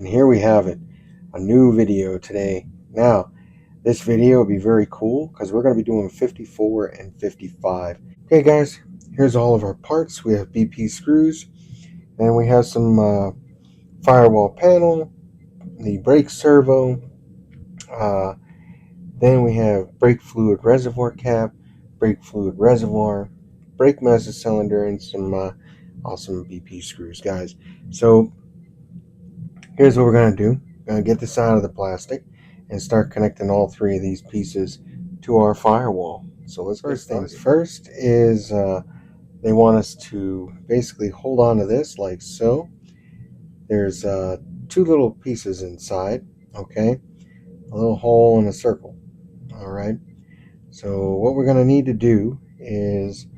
And here we have it, a new video today. Now, this video will be very cool because we're going to be doing 54 and 55. Okay guys, here's all of our parts. We have BP screws, and we have some firewall panel, the brake servo, uh, then we have brake fluid reservoir cap, brake fluid reservoir, brake master cylinder, and some awesome BP screws, guys. So here's what we're going to do. We're going to get this out of the plastic and start connecting all three of these pieces to our firewall. So let's first things first is they want us to basically hold on to this like so. There's two little pieces inside, okay? A little hole and a circle, all right? So what we're going to need to do is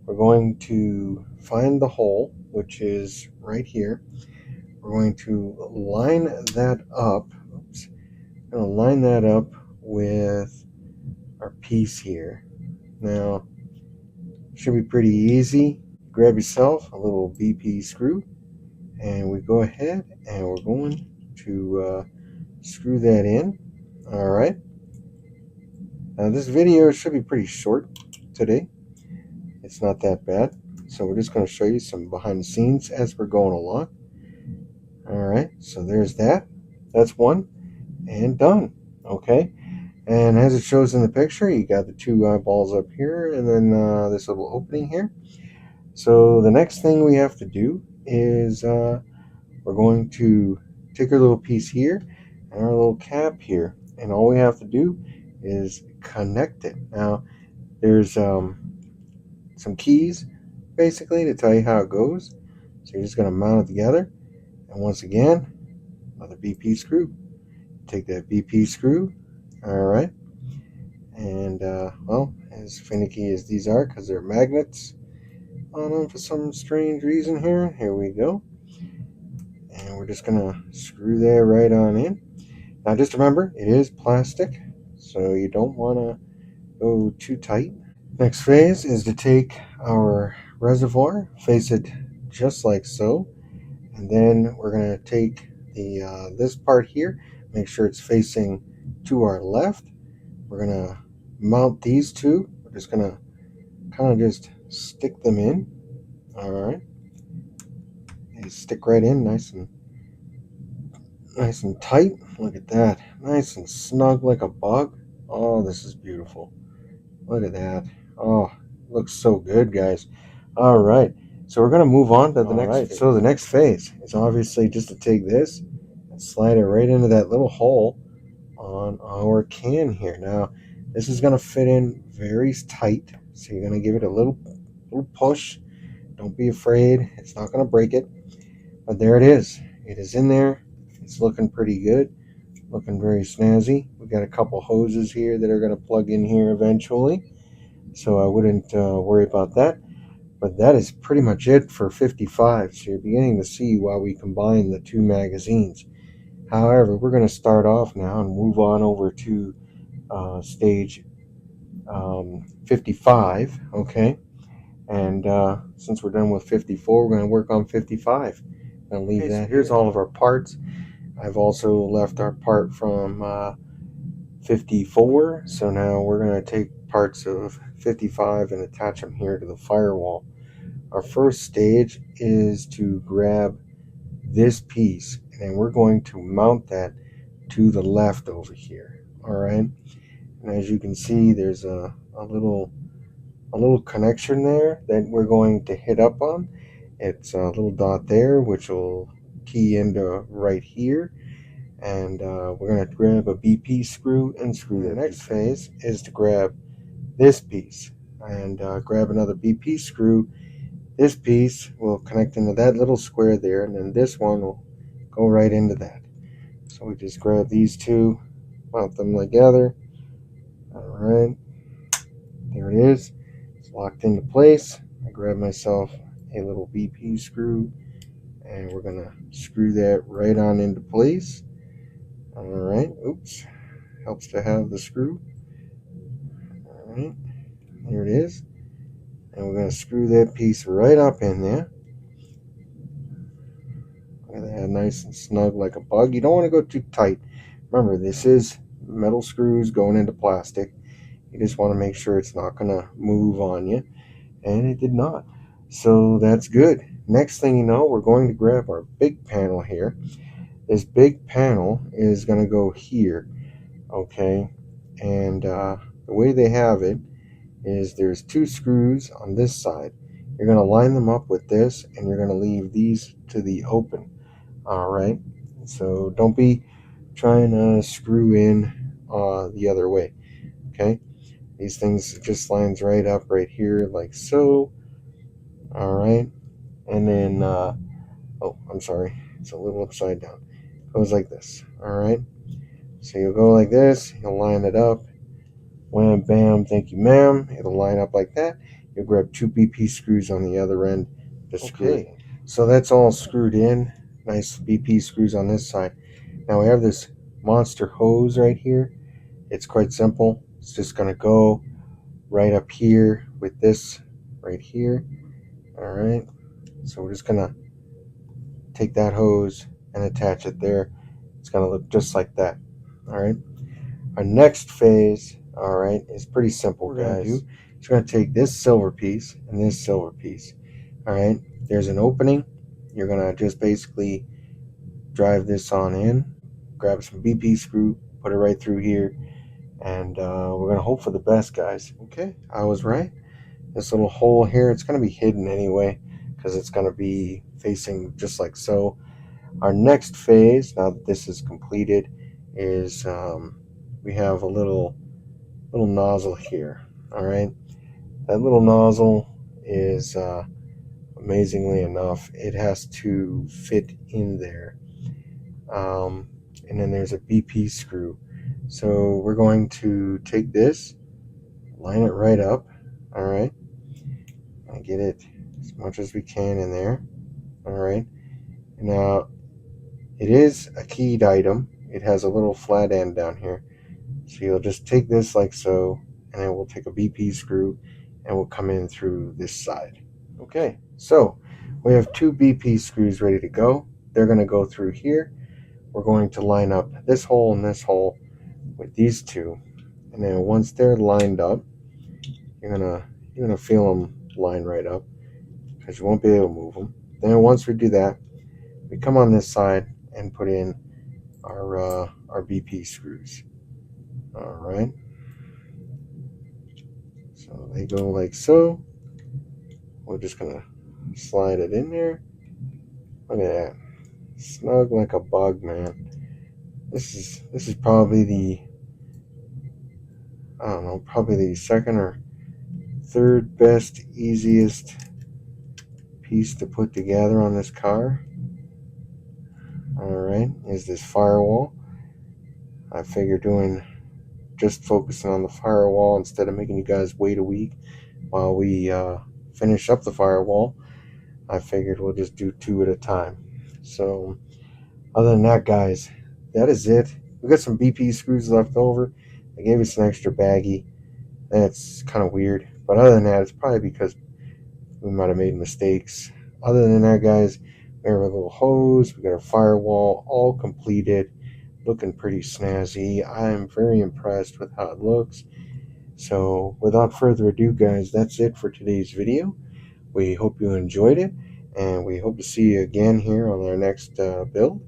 we're going to find the hole, which is right here. We're going to line that up. Oops. We're going to line that up with our piece here. Now, should be pretty easy. Grab yourself a little BP screw, and we go ahead and we're going to screw that in. All right. Now this video should be pretty short today. It's not that bad. So we're just going to show you some behind the scenes as we're going along. All right. So there's that. That's one and done. Okay. And as it shows in the picture, you got the two eyeballs up here and then this little opening here. So the next thing we have to do is we're going to take our little piece here and our little cap here, and all we have to do is connect it. Now there's some keys basically to tell you how it goes. So you're just going to mount it together, and once again, another BP screw. Take that BP screw, all right, and well, as finicky as these are because they're magnets on them for some strange reason here we go. And we're just gonna screw that right on in. Now just remember, it is plastic, so you don't want to go too tight. Next phase is to take our reservoir, face it just like so, and then we're gonna take the this part here, make sure it's facing to our left. We're gonna mount these two. We're just gonna kind of just stick them in. All right, they stick right in, nice and tight. Look at that, nice and snug like a bug. Oh, this is beautiful. Look at that. Oh, looks so good, guys. All right, so we're gonna move on to the next phase. So the next phase is obviously just to take this and slide it right into that little hole on our can here. Now this is gonna fit in very tight, so you're gonna give it a little push. Don't be afraid, it's not gonna break it. But there it is. It is in there. It's looking pretty good, looking very snazzy. We got a couple hoses here that are going to plug in here eventually, so I wouldn't worry about that. But that is pretty much it for 55. So you're beginning to see why we combine the two magazines. However, we're going to start off now and move on over to stage 55. Okay, and since we're done with 54, we're going to work on 55. I'm going to leave that. Here's all of our parts. I've also left our part from 54, so now we're going to take parts of 55 and attach them here to the firewall. Our first stage is to grab this piece, and we're going to mount that to the left over here. All right, and as you can see, there's a little connection there that we're going to hit up on. It's a little dot there, which will key into right here. And we're going to grab a BP screw and screw that. The next phase is to grab this piece and grab another BP screw. This piece will connect into that little square there, and then this one will go right into that. So we just grab these two, mount them together. All right, there it is. It's locked into place. I grab myself a little BP screw, and we're going to screw that right on into place. All right, oops, helps to have the screw. All right, there it is. And we're going to screw that piece right up in there. Look at that, nice and snug like a bug. You don't want to go too tight. Remember, this is metal screws going into plastic. You just want to make sure it's not going to move on you. And it did not. So that's good. Next thing you know, we're going to grab our big panel here. This big panel is going to go here, okay? And the way they have it is there's 2 screws on this side. You're going to line them up with this, and you're going to leave these to the open. All right. So don't be trying to screw in the other way. Okay. These things just lines right up right here like so. All right. And then, oh, I'm sorry. It's a little upside down. Goes like this. All right. So you'll go like this. You'll line it up. Wham, bam, thank you, ma'am. It'll line up like that. You'll grab 2 BP screws on the other end to screw it. So that's all screwed in. Nice BP screws on this side. Now we have this monster hose right here. It's quite simple. It's just going to go right up here with this right here. All right. So we're just going to take that hose and attach it there. It's going to look just like that. All right. Our next phase, all right, is pretty simple, guys. It's going to take this silver piece and this silver piece. All right. There's an opening. You're going to just basically drive this on in, grab some BP screw, put it right through here, and we're going to hope for the best, guys. Okay, I was right. This little hole here, it's going to be hidden anyway because it's going to be facing just like so. Our next phase, now that this is completed, is we have a little nozzle here. All right, that little nozzle is amazingly enough, it has to fit in there. And then there's a BP screw. So we're going to take this, line it right up, all right, and get it as much as we can in there, all right. Now, it is a keyed item. It has a little flat end down here. So you'll just take this like so, and then we'll take a BP screw, and we'll come in through this side. Okay, so we have 2 BP screws ready to go. They're going to go through here. We're going to line up this hole and this hole with these 2, and then once they're lined up, you're gonna feel them line right up because you won't be able to move them. Then once we do that, we come on this side and put in our BP screws. All right, so they go like so. We're just gonna slide it in there. Look at that, snug like a bug, man. This is probably the, I don't know, probably the second or third best, easiest piece to put together on this car. All right, is this firewall. I figure doing just focusing on the firewall instead of making you guys wait a week while we finish up the firewall, I figured we'll just do 2 at a time. So other than that, guys, that is it. We got some BP screws left over. They gave us an extra baggie. That's kind of weird, but other than that, it's probably because we might have made mistakes. Other than that, guys, we have a little hose. We got our firewall all completed, looking pretty snazzy. I'm very impressed with how it looks. So without further ado, guys, that's it for today's video. We hope you enjoyed it, and we hope to see you again here on our next build.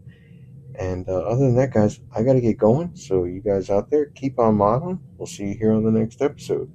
And other than that, guys, I got to get going. So you guys out there, keep on modeling. We'll see you here on the next episode.